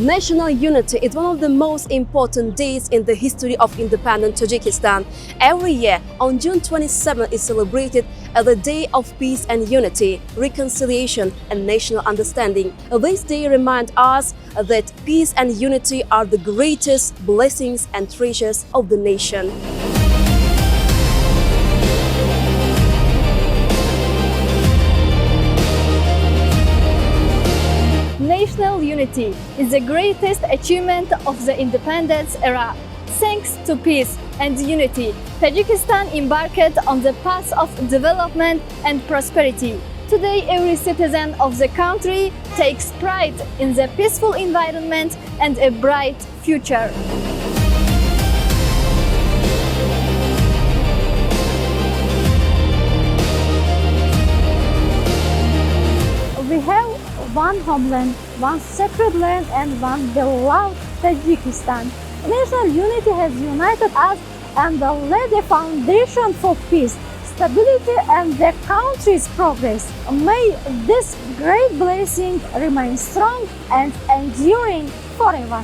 National unity is one of the most important days in the history of independent Tajikistan. Every year, on June 27 is celebrated as the Day of Peace and Unity, Reconciliation and National Understanding. This day reminds us that peace and unity are the greatest blessings and treasures of the nation. National unity is the greatest achievement of the independence era. Thanks to peace and unity, Tajikistan embarked on the path of development and prosperity. Today, every citizen of the country takes pride in the peaceful environment and a bright future. We have one homeland, one sacred land and one beloved Tajikistan. National unity has united us and laid a foundation for peace, stability and the country's progress. May this great blessing remain strong and enduring forever.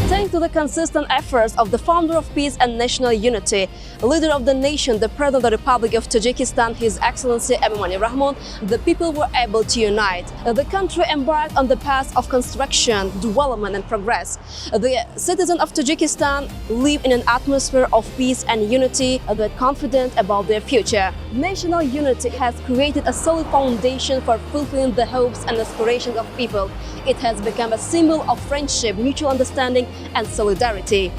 Thanks to the consistent efforts of the founder of peace and national unity, leader of the nation, the President of the Republic of Tajikistan, His Excellency Emomali Rahmon, the people were able to unite. The country embarked on the path of construction, development and progress. The citizens of Tajikistan live in an atmosphere of peace and unity. They are confident about their future. National unity has created a solid foundation for fulfilling the hopes and aspirations of people. It has become a symbol of friendship, mutual understanding and solidarity.